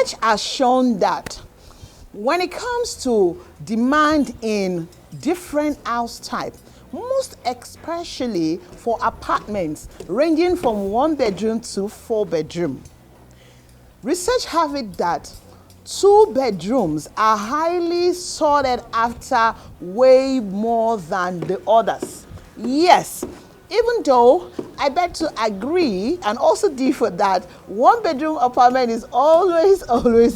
research has shown that when it comes to demand in different house type, most especially for apartments ranging from 1 bedroom to 4 bedroom, research have it that 2 bedrooms are highly sought after way more than the others. Yes, even though I bet to agree and also differ that 1 bedroom apartment is always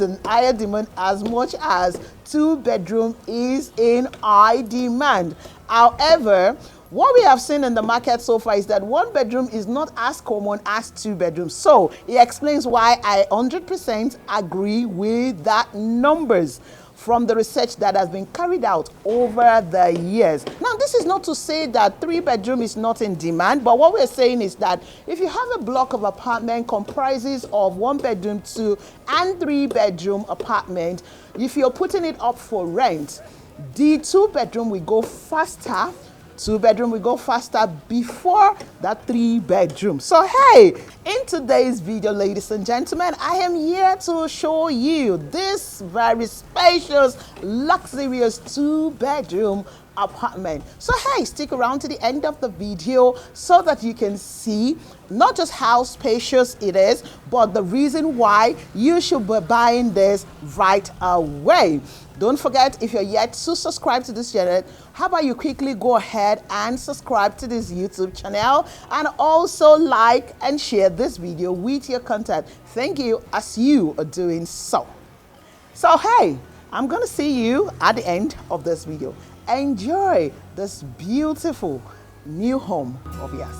in higher demand as much as 2 bedroom is in high demand. However, what we have seen in the market so far is that 1 bedroom is not as common as 2 bedrooms. So it explains why I 100% agree with that numbers from the research that has been carried out over the years. Now, this is not to say that 3 bedroom is not in demand, but what we're saying is that if you have a block of apartment comprises of 1 bedroom, 2 and 3 bedroom apartment, if you're putting it up for rent, the 2 bedroom will go faster. 2 bedroom will go faster before that 3 bedroom. So hey, in today's video, ladies and gentlemen, I am here to show you this very spacious, luxurious 2 bedroom apartment. So hey, stick around to the end of the video so that you can see not just how spacious it is, but the reason why you should be buying this right away. Don't forget, if you're yet to subscribe to this channel, how about you quickly go ahead and subscribe to this YouTube channel and also like and share this video with your contact. Thank you as you are doing so. So hey, I'm gonna see you at the end of this video. Enjoy this beautiful new home of yours.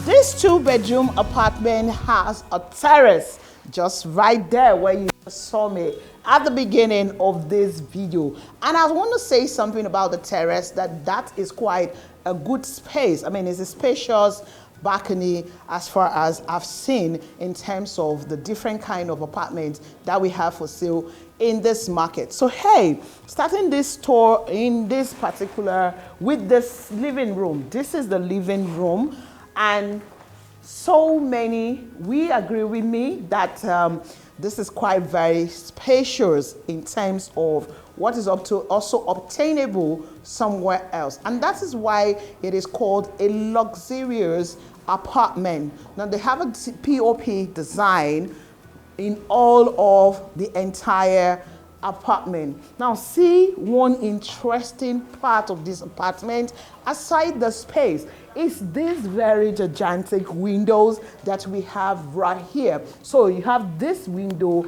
This 2 bedroom apartment has a terrace just right there where you saw me at the beginning of this video. And I want to say something about the terrace, that is quite a good space. I mean, it's a spacious balcony as far as I've seen in terms of the different kind of apartments that we have for sale in this market. So hey, starting this tour in this particular with this living room. This is the living room, and so many we agree with me that this is quite very spacious in terms of what is up to also obtainable somewhere else, and that is why it is called a luxurious apartment. Now they have a POP design in all of the entire apartment. Now see one interesting part of this apartment aside the space is this very gigantic windows that we have right here. So you have this window.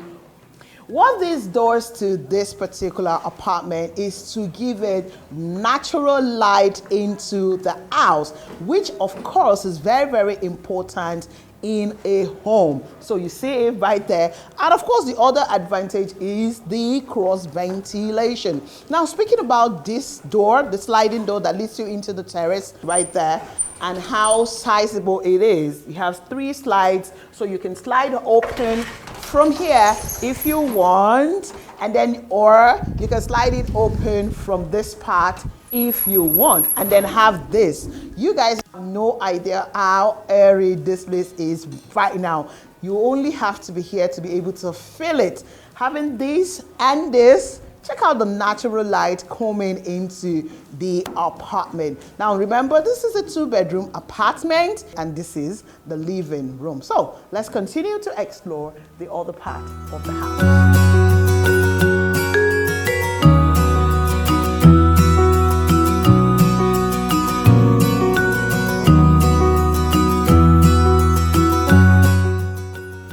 What this does to this particular apartment is to give it natural light into the house, which of course is very important in a home. So you see it right there. And of course the other advantage is the cross ventilation. Now speaking about this door, the sliding door that leads you into the terrace right there, and how sizable it is. You have 3 slides, so you can slide open from here if you want, and then or you can slide it open from this part if you want, and then have this. You guys have no idea how airy this place is right now. You only have to be here to be able to feel it. Having this and this, check out the natural light coming into the apartment. Now remember, this is a 2 bedroom apartment and this is the living room. So let's continue to explore the other part of the house.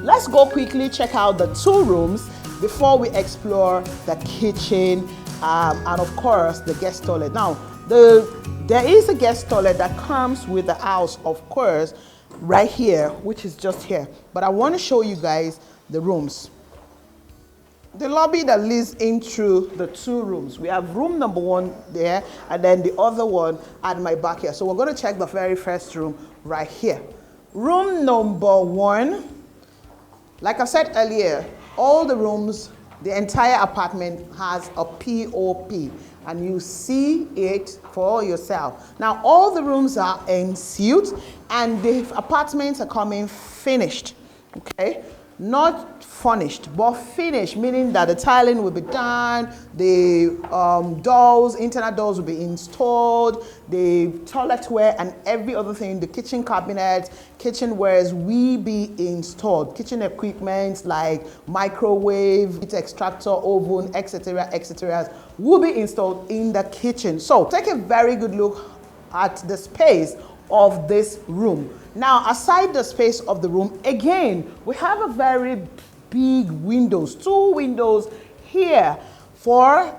Let's go quickly check out the 2 rooms before we explore the kitchen and of course the guest toilet. Now there is a guest toilet that comes with the house, of course, right here, which is just here, but I want to show you guys the rooms. The lobby that leads into the 2 rooms. We have room number 1 there and then the other one at my back here. So we're going to check the very first room right here. Room number 1 Like I said earlier, all the rooms, the entire apartment has a POP, and you see it for yourself. Now, all the rooms are en suite, and the apartments are coming finished, okay? Not furnished, but finished, meaning that the tiling will be done, the doors, internal doors will be installed, the toiletware and every other thing, the kitchen cabinets, kitchenwares will be installed. Kitchen equipment like microwave, heat extractor, oven, etc., will be installed in the kitchen. So take a very good look at the space of this room. Now, aside the space of the room, again, we have a very big windows, 2 windows here for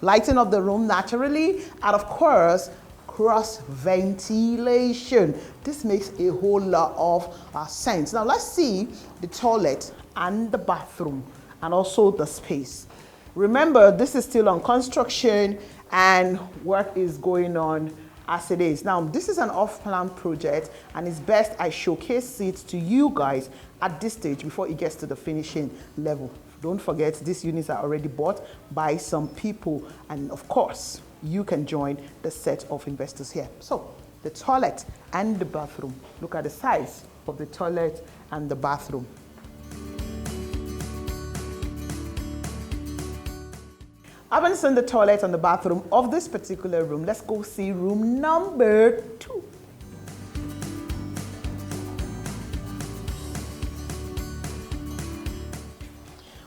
lighting up the room naturally, and of course, cross ventilation. This makes a whole lot of sense. Now, let's see the toilet and the bathroom and also the space. Remember, this is still on construction and work is going on as it is. Now, this is an off-plan project, and it's best I showcase it to you guys at this stage before it gets to the finishing level. Don't forget, these units are already bought by some people, and of course, you can join the set of investors here. So, the toilet and the bathroom. Look at the size of the toilet and the bathroom. Having seen the toilet and the bathroom of this particular room, let's go see room number 2.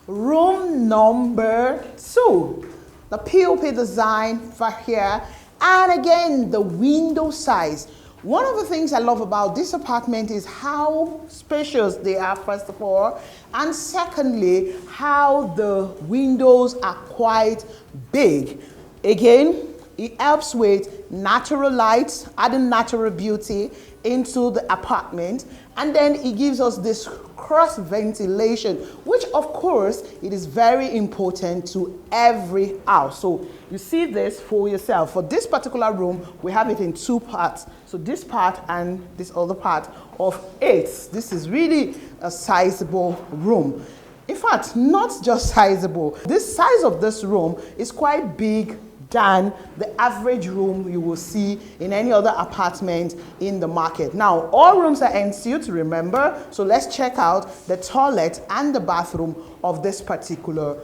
Room number 2. The POP design for here, and again, the window size. One of the things I love about this apartment is how spacious they are, first of all, and secondly, how the windows are quite big. Again, it helps with natural light, adding natural beauty into the apartment, and then it gives us this cross ventilation, which of course it is very important to every house. So you see this for yourself. For this particular room, we have it in 2 parts. So this part and this other part of 8. This is really a sizable room. In fact, not just sizable. This size of this room is quite big than the average room you will see in any other apartment in the market. Now, all rooms are en suite, remember, so let's check out the toilet and the bathroom of this particular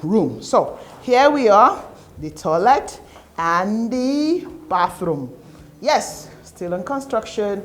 room. So here we are, the toilet and the bathroom. Yes, still in construction.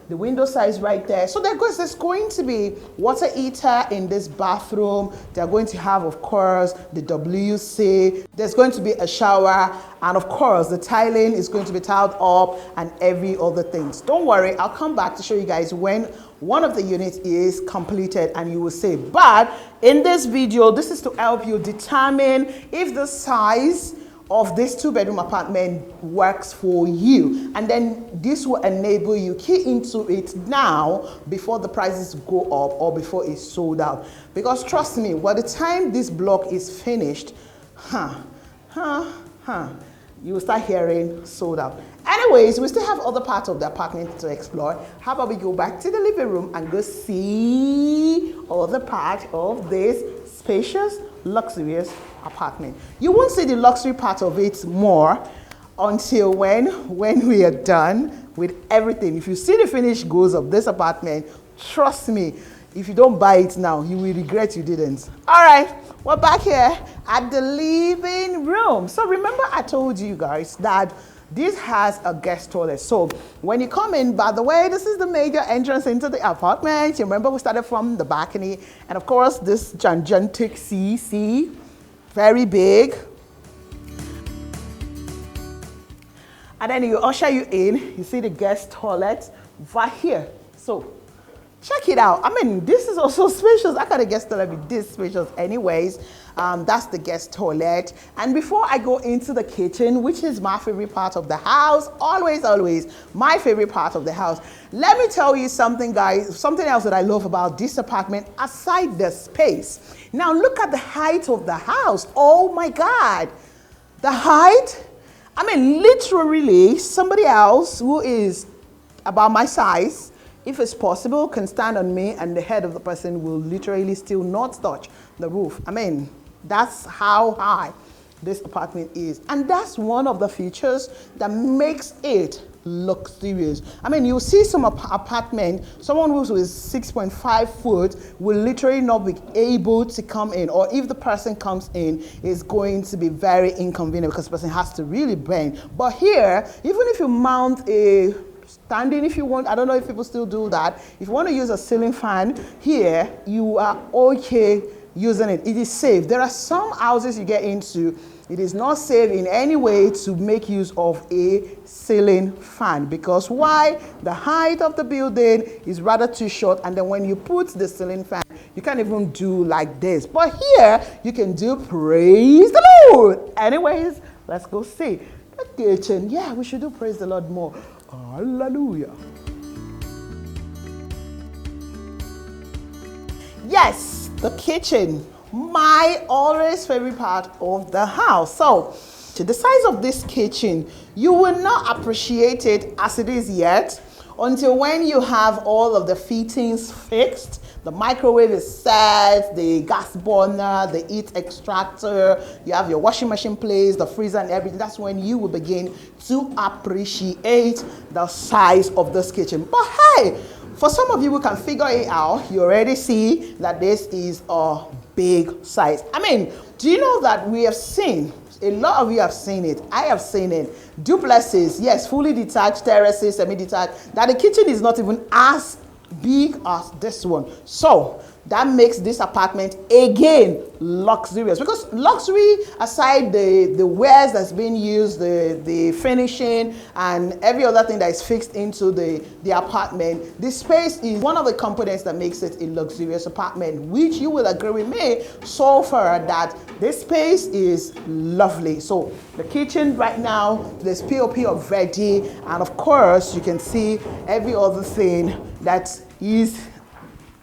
The window size right there. So there's going to be water heater in this bathroom. They're going to have, of course, the WC. There's going to be a shower. And of course, the tiling is going to be tiled up and every other things. Don't worry, I'll come back to show you guys when one of the units is completed and you will say, but in this video, this is to help you determine if the size of this 2-bedroom apartment works for you, and then this will enable you key into it now before the prices go up or before it's sold out. Because trust me, by the time this block is finished, you will start hearing sold out. Anyways, we still have other parts of the apartment to explore. How about we go back to the living room and go see other part of this spacious, luxurious apartment. You won't see the luxury part of it more until when we are done with everything. If you see the finished goods of this apartment, trust me, if you don't buy it now, you will regret you didn't. All right, we're back here at the living room. So remember I told you guys that this has a guest toilet. So when you come in, by the way, this is the major entrance into the apartment. You remember we started from the balcony, and of course this gigantic CC, very big. And then you usher you in, you see the guest toilet right here. So check it out. I mean, this is also spacious. I can't guest toilet be this spacious anyways. That's the guest toilet. And before I go into the kitchen, which is my favorite part of the house, always my favorite part of the house, let me tell you something, guys, something else that I love about this apartment aside the space. Now look at the height of the house. Oh my God, the height. I mean, literally somebody else who is about my size if it's possible, can stand on me and the head of the person will literally still not touch the roof. I mean, that's how high this apartment is. And that's one of the features that makes it luxurious. I mean, you'll see some apartment, someone who's with 6.5 foot will literally not be able to come in, or if the person comes in, it's going to be very inconvenient because the person has to really bend. But here, even if you mount a standing, if you want, I don't know if people still do that, if you want to use a ceiling fan here, you are okay using it. It is safe. There are some houses you get into, it is not safe in any way to make use of a ceiling fan, because why? The height of the building is rather too short, and then when you put the ceiling fan, you can't even do like this. But here, you can do praise the Lord. Anyways, let's go see the kitchen. Yeah, we should do praise the Lord more. Hallelujah. Yes, the kitchen, my always favorite part of the house. So, to the size of this kitchen, you will not appreciate it as it is yet until when you have all of the fittings fixed. The microwave is set, the gas burner, the heat extractor, you have your washing machine placed, the freezer and everything. That's when you will begin to appreciate the size of this kitchen. But hey, for some of you who can figure it out, you already see that this is a big size. I mean, do you know that we have seen, a lot of you have seen it, I have seen it, duplexes, yes, fully detached, terraces, semi-detached, that the kitchen is not even as big as this one. So that makes this apartment again luxurious, because luxury, aside the wares that's being used, the finishing and every other thing that is fixed into the apartment, the space is one of the components that makes it a luxurious apartment, which you will agree with me so far that this space is lovely. So the kitchen right now, there's POP already, and of course you can see every other thing that is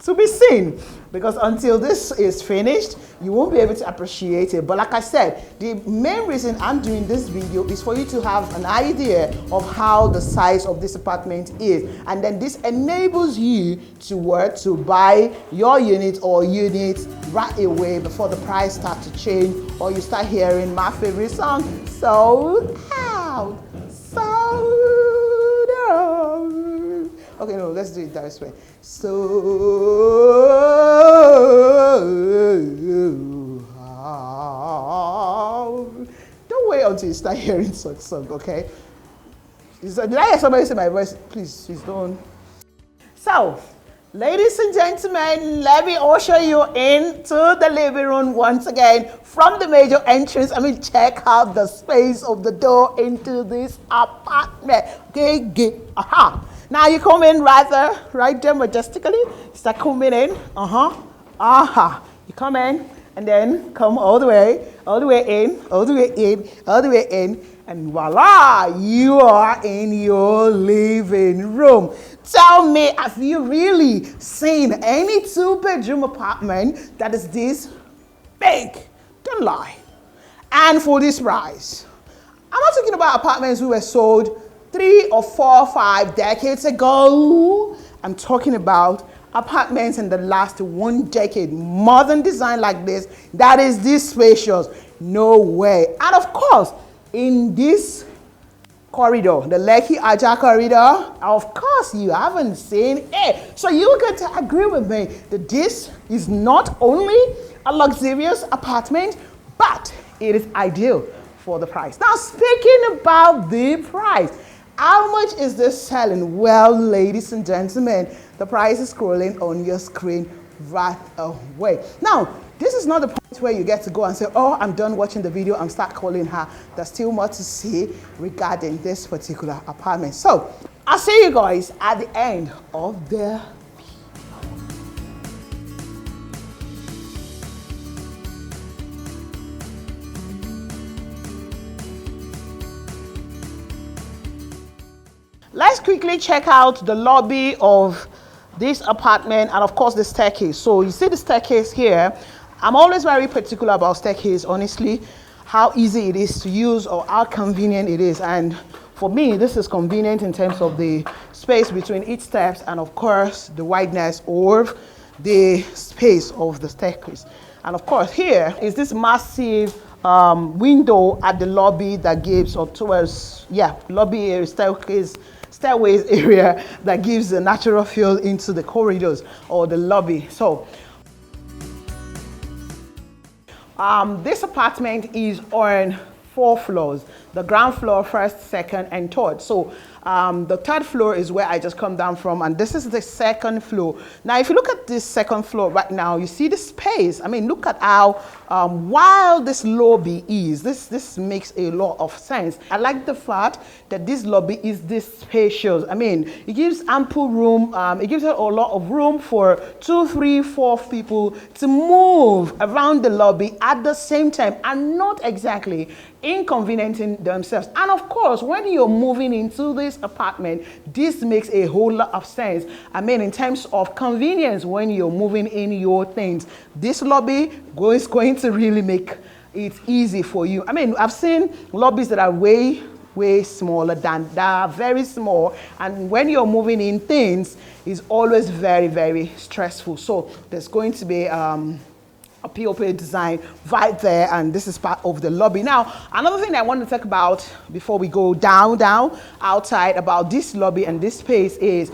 to be seen, because until this is finished, you won't be able to appreciate it. But like I said, the main reason I'm doing this video is for you to have an idea of how the size of this apartment is, and then this enables you to buy your unit or units right away before the price starts to change, or you start hearing my favorite song, sold out, sold out. Okay, no, let's do it that way. So, don't wait until you start hearing such song, okay? Did I hear somebody say my voice? Please don't. So, ladies and gentlemen, let me usher you into the living room once again from the major entrance. I mean, check out the space of the door into this apartment. Okay, aha. Now you come in right there majestically. Start coming in. Aha. You come in and then come all the way in, and voila, you are in your living room. Tell me, have you really seen any 2-bedroom apartment that is this big? Don't lie. And for this price. I'm not talking about apartments who were sold 3 or 4 or 5 decades ago. I'm talking about apartments in the last 1 decade, modern design like this, that is this spacious. No way. And of course, in this corridor, the Lekki Aja corridor, of course you haven't seen it. So you get to agree with me that this is not only a luxurious apartment, but it is ideal for the price. Now, speaking about the price, how much is this selling? Well, ladies and gentlemen, the price is scrolling on your screen right away. Now, this is not the point where you get to go and say, oh, I'm done watching the video and start calling her. There's still more to see regarding this particular apartment. So, I'll see you guys at the end of the Let's quickly check out the lobby of this apartment and of course the staircase. So you see the staircase here. I'm always very particular about staircase, honestly, how easy it is to use or how convenient it is. And for me, this is convenient in terms of the space between each steps and of course the wideness or the space of the staircase. And of course here is this massive window at the lobby that gives up towards, lobby area, stairways area that gives a natural feel into the corridors or the lobby. So this apartment is on 4 floors. The ground floor, first, second, and third. So the third floor is where I just come down from, and this is the second floor. Now, if you look at this second floor right now, you see the space. I mean, look at how wild this lobby is. This makes a lot of sense. I like the fact that this lobby is this spacious. I mean, it gives ample room. It gives a lot of room for 2, 3, 4 people to move around the lobby at the same time and not exactly inconveniencing themselves. And of course, when you're moving into this apartment, this makes a whole lot of sense. I mean, in terms of convenience, when you're moving in your things, this lobby is going to really make it easy for you. I mean, I've seen lobbies that are way smaller than that, very small, and when you're moving in things, is always very stressful. So there's going to be a POP design right there, and this is part of the lobby. Now, another thing I want to talk about before we go down outside about this lobby and this space is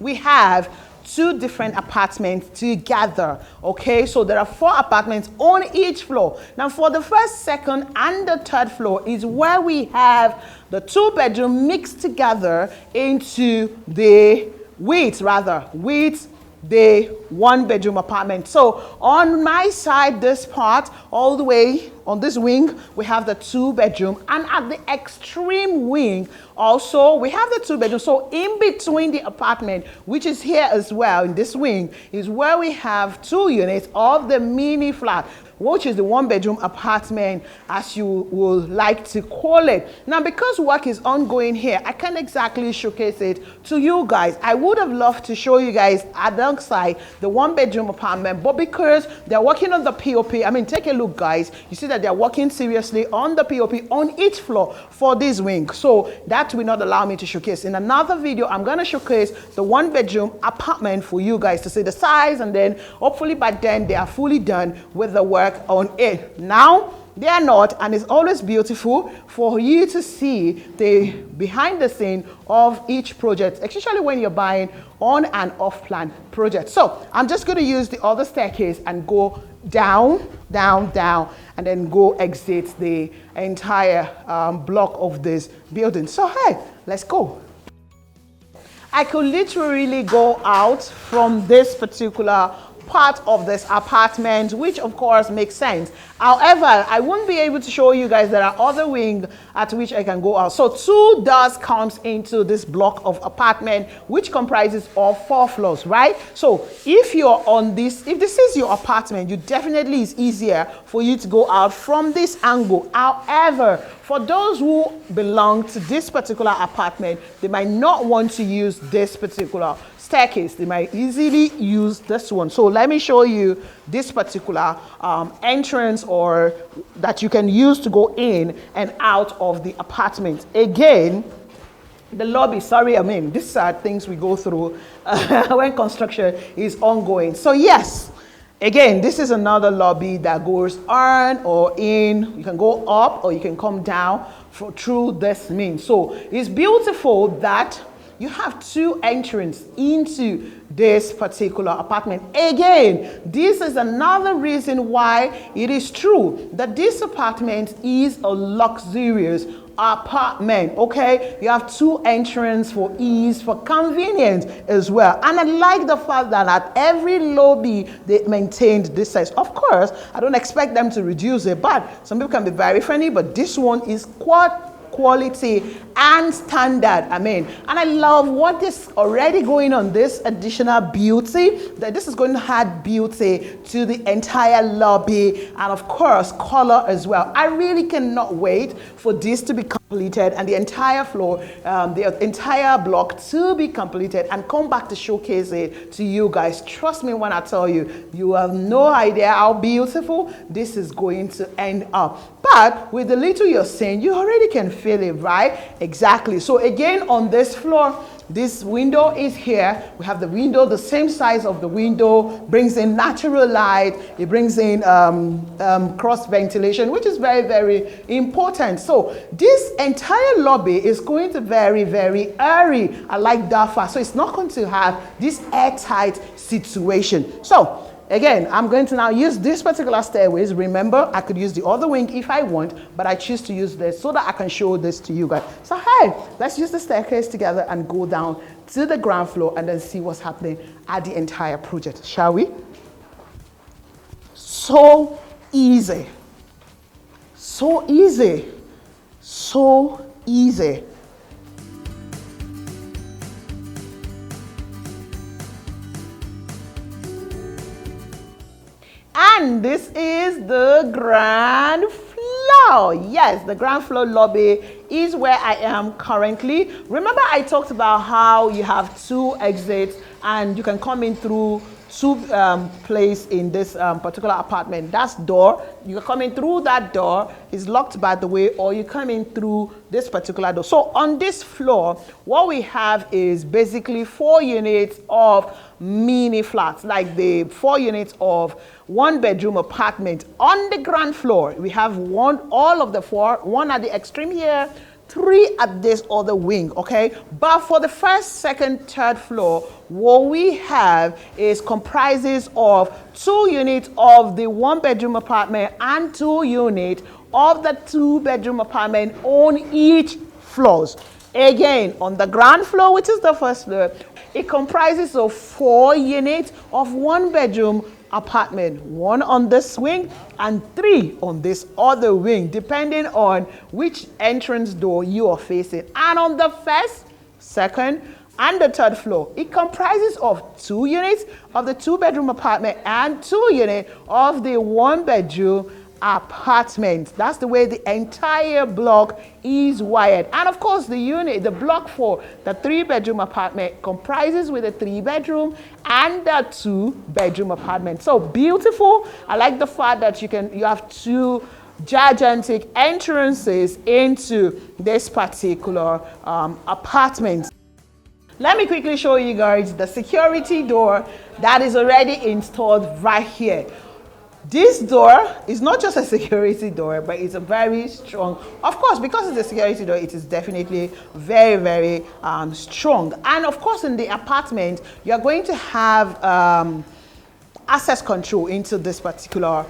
we have 2 different apartments together. Okay, so there are 4 apartments on each floor. Now, for the first, second, and the third floor is where we have the 2-bedroom mixed together into the with the 1-bedroom apartment. So on my side, this part, all the way on this wing, we have the 2-bedroom, and at the extreme wing also we have the 2-bedroom. So in between the apartment, which is here as well in this wing, is where we have 2 units of the mini flat, which is the 1-bedroom apartment, as you would like to call it. Now, because work is ongoing here, I can't exactly showcase it to you guys. I would have loved to show you guys alongside the 1-bedroom apartment, but because they're working on the POP, I mean, take a look, guys. You see that they're working seriously on the POP on each floor for this wing. So that will not allow me to showcase. In another video, I'm going to showcase the 1-bedroom apartment for you guys to see the size, and then hopefully by then they are fully done with the work on it. Now they are not, and it's always beautiful for you to see the behind the scene of each project, especially when you're buying on and off plan projects. So I'm just going to use the other staircase and go down, and then go exit the entire block of this building. So hey, let's go. I could literally go out from this particular part of this apartment, which of course makes sense. However, I won't be able to show you guys there are other wings at which I can go out. So 2 doors comes into this block of apartment, which comprises of 4 floors, right? So if you're on this, if this is your apartment, you definitely is easier for you to go out from this angle. However, for those who belong to this particular apartment, they might not want to use this particular staircase. They might easily use this one. So let me show you this particular entrance or that you can use to go in and out of the apartment. Again, the lobby, sorry, I mean, these are things we go through when construction is ongoing. So yes, again, this is another lobby that goes on or in. You can go up or you can come down through this means. So it's beautiful that you have 2 entrances into this particular apartment. Again, this is another reason why it is true that this apartment is a luxurious apartment. Okay, you have 2 entrances for ease, for convenience as well. And I like the fact that at every lobby they maintained this size. Of course, I don't expect them to reduce it, but some people can be very friendly, but this one is quality and standard. I mean, and I love what is already going on, this additional beauty, that this is going to add beauty to the entire lobby, and of course color as well. I really cannot wait for this to become completed, and the entire floor, the entire block to be completed, and come back to showcase it to you guys. Trust me when I tell you, you have no idea how beautiful this is going to end up. But with the little you're seeing, you already can feel it, right? Exactly. So again, on this floor, this window is here. We have the window, the same size of the window, brings in natural light. It brings in cross ventilation, which is very, very important. So this entire lobby is going to very, very airy. I like that fact. So it's not going to have this airtight situation. So again, I'm going to now use this particular stairways. Remember, I could use the other wing if I want, but I choose to use this so that I can show this to you guys. So hey, let's use the staircase together and go down to the ground floor and then see what's happening at the entire project, shall we? So easy. So easy. So easy. And this is the ground floor. Yes, the ground floor lobby is where I am currently. Remember, I talked about how you have two exits and you can come in through two places in this particular apartment. That's door. You're coming through that door. It's locked, by the way, or you come in through this particular door. So on this floor, what we have is basically 4 units of mini flats, like the 4 units of 1-bedroom apartment. On the ground floor, we have all of the 4, 1 at the extreme here, 3 at this other wing, okay? But for the first, second, third floor, what we have is comprises of 2 units of the 1-bedroom apartment and 2 units of the 2-bedroom apartment on each floors. Again, on the ground floor, which is the first floor, it comprises of 4 units of 1-bedroom apartment, 1 on this wing and 3 on this other wing, depending on which entrance door you are facing. And on the first, second, and the third floor, it comprises of 2 units of the 2-bedroom apartment and 2 units of the 1-bedroom apartment. That's the way the entire block is wired. And of course, the block for the 3-bedroom apartment comprises with a 3-bedroom and a 2-bedroom apartment. So beautiful. I like the fact that you have 2 gigantic entrances into this particular apartment. Let me quickly show you guys the security door that is already installed right here. This door is not just a security door, but it's a very strong, of course, because it's a security door, it is definitely very, very strong. And of course, in the apartment, you're going to have access control into this particular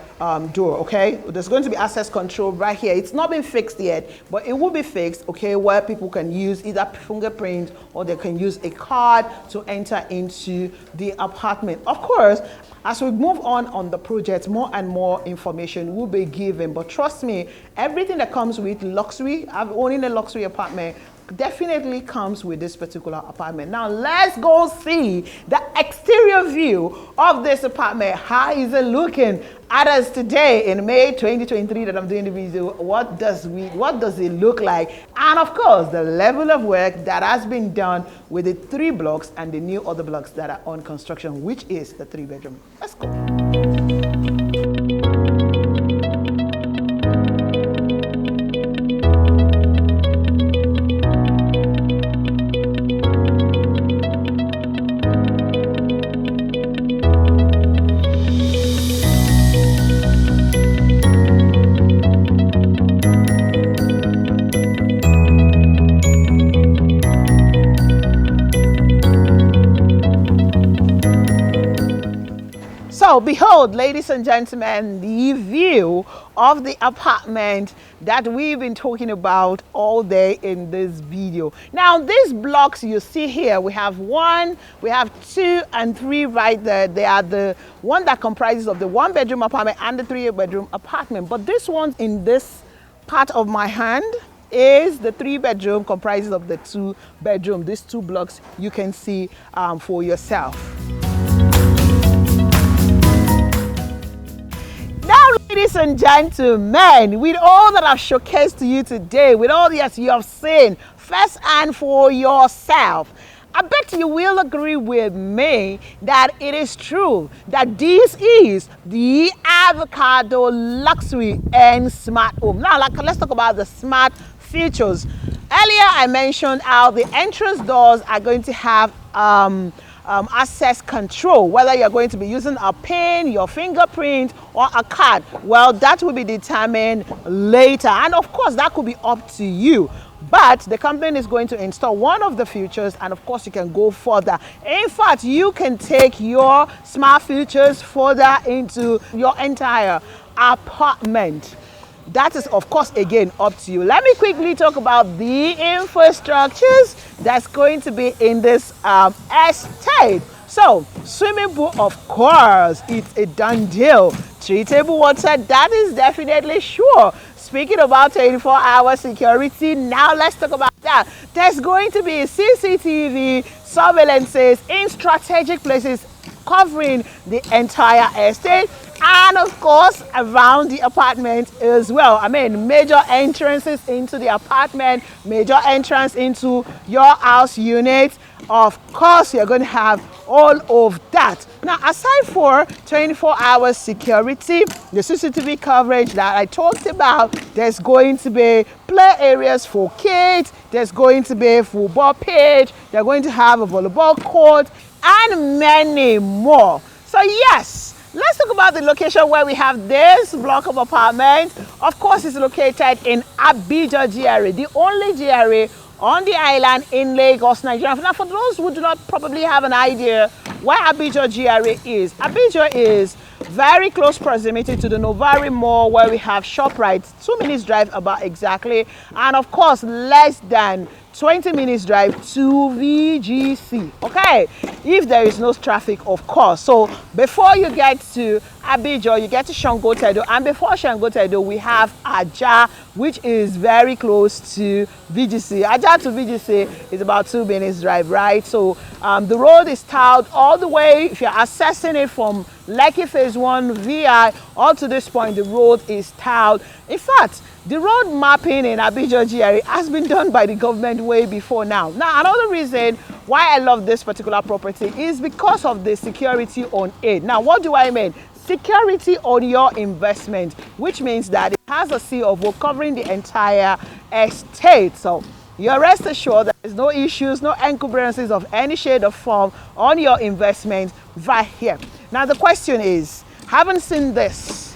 door, okay? There's going to be access control right here. It's not been fixed yet, but it will be fixed, okay, where people can use either fingerprint or they can use a card to enter into the apartment. Of course, as we move on the project, more and more information will be given. But trust me, everything that comes with luxury, owning a luxury apartment, definitely comes with this particular apartment. Now let's go see the exterior view of this apartment. How is it looking at us today in May 2023 that I'm doing the video? What does it look like? And of course, the level of work that has been done with the 3 blocks and the new other blocks that are on construction, which is the 3-bedroom. Let's go. So behold, ladies and gentlemen, the view of the apartment that we've been talking about all day in this video. Now these blocks you see here, we have 1, we have 2 and 3 right there. They are the one that comprises of the 1-bedroom apartment and the 3-bedroom apartment. But this one in this part of my hand is the 3-bedroom, comprises of the 2-bedroom. These 2 blocks you can see for yourself. Now, Ladies and gentlemen, with all that I've showcased to you today, with all that you have seen first and for yourself, I bet you will agree with me that it is true that this is the Avocado Luxury and Smart Home. Now, let's talk about the smart features. Earlier, I mentioned how the entrance doors are going to have access control, whether you're going to be using a pin, your fingerprint, or a card. Well, that will be determined later, and of course that could be up to you, but the company is going to install one of the features, and of course you can go further. In fact, you can take your smart features further into your entire apartment. That is, of course, again, up to you. Let me quickly talk about the infrastructures that's going to be in this estate. So, swimming pool, of course, it's a done deal. Treatable water, that is definitely sure. Speaking about 24-hour security, now let's talk about that. There's going to be CCTV surveillances in strategic places covering the entire estate, and of course around the apartment as well. I mean, major entrances into the apartment, major entrance into your house unit. Of course, you're going to have all of that. Now, aside for 24-hour security, the CCTV coverage that I talked about, there's going to be play areas for kids, there's going to be a football pitch, they're going to have a volleyball court, and many more. So yes, let's talk about the location where we have this block of apartments. Of course, it's located in Abijo GRA, the only GRA on the island in Lagos, Nigeria. Now, for those who do not probably have an idea where Abijo GRA is, Abijo is very close proximity to the Novari Mall, where we have ShopRite, 2 minutes drive about exactly, and of course less than 20 minutes drive to VGC, okay, if there is no traffic, of course. So before you get to Abijo, you get to Shango Tedo, and before Shango Tedo, we have Aja, which is very close to VGC. Aja to VGC is about 2 minutes drive, right? So the road is tiled all the way. If you're accessing it from Lekki Phase 1 VI, all to this point, the road is tiled. In fact, the road mapping in Abijo GRA has been done by the government way before now. Now, another reason why I love this particular property is because of the security on it. Now, what do I mean? Security on your investment, which means that it has a seal of work covering the entire estate. So you're rest assured that there's no issues, no encumbrances of any shade or form on your investment right here. Now, the question is, haven't seen this.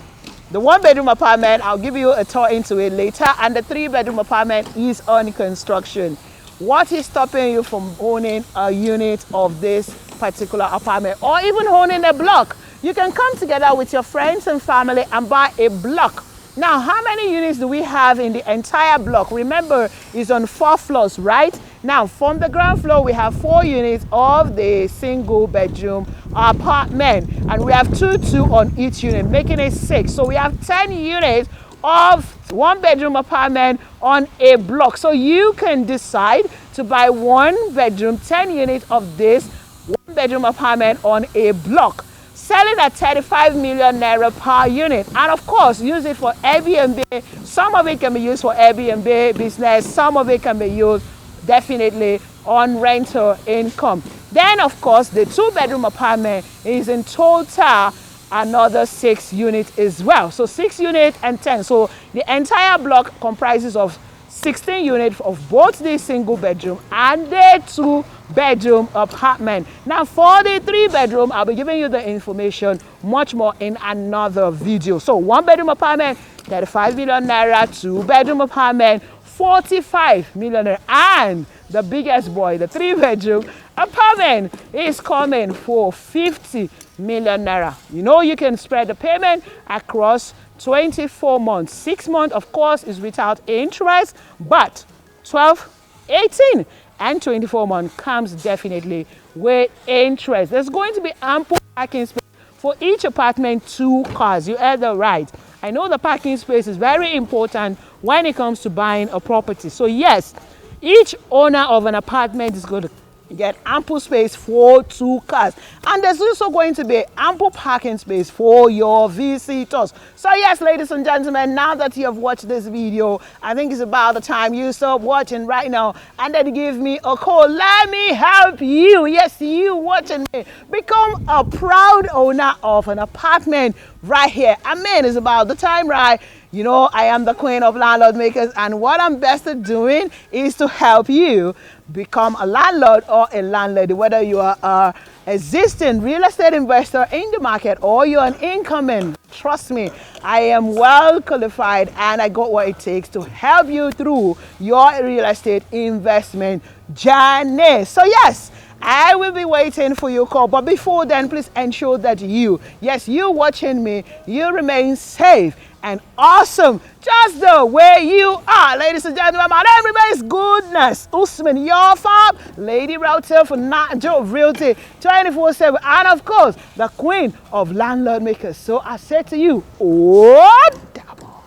The 1-bedroom apartment, I'll give you a tour into it later, and the 3-bedroom apartment is on construction. What is stopping you from owning a unit of this particular apartment, or even owning a block? You can come together with your friends and family and buy a block. Now, how many units do we have in the entire block? Remember, it's on 4 floors, right? Now, from the ground floor, we have 4 units of the single-bedroom apartment, and we have 2 on each unit, making it 6. So we have 10 units of 1-bedroom apartment on a block. So you can decide to buy 1 bedroom, 10 units of this 1-bedroom apartment on a block, selling at 35 million naira per unit, and of course use it for Airbnb. Some of it can be used for Airbnb business, some of it can be used definitely on rental income. Then of course the 2-bedroom apartment is in total another 6 units as well. So 6 units and 10. So the entire block comprises of 16 units of both the single bedroom and the 2-bedroom apartment. Now for the 3-bedroom, I'll be giving you the information much more in another video. So 1-bedroom apartment, 35 million naira, 2-bedroom apartment, 45 million naira, and the biggest boy, the 3-bedroom apartment, is coming for 50 million naira. You know, you can spread the payment across 24 months. 6 months, of course, is without interest, but 12, 18, and 24 months comes definitely with interest. There's going to be ample parking space for each apartment, 2 cars. You heard that right. I know the parking space is very important when it comes to buying a property. So yes, each owner of an apartment is going to You get ample space for 2 cars, and there's also going to be ample parking space for your visitors. So yes, ladies and gentlemen, now that you have watched this video, I think it's about the time you stop watching right now and then give me a call. Let me help you. Yes, you watching me become a proud owner of an apartment right here. I mean, it's about the time, right? You know, I am the queen of landlord makers, and what I'm best at doing is to help you become a landlord or a landlady, whether you are an existing real estate investor in the market or you're an incoming. Trust me, I am well qualified and I got what it takes to help you through your real estate investment journey. So yes, I will be waiting for your call, but before then, please ensure that you watching me, you remain safe and awesome just the way you are. Ladies and gentlemen, my name remains Goodness Usman, your farm lady realtor for Najo Realty 24/7, and of course the queen of landlord makers. So I say to you, oh double.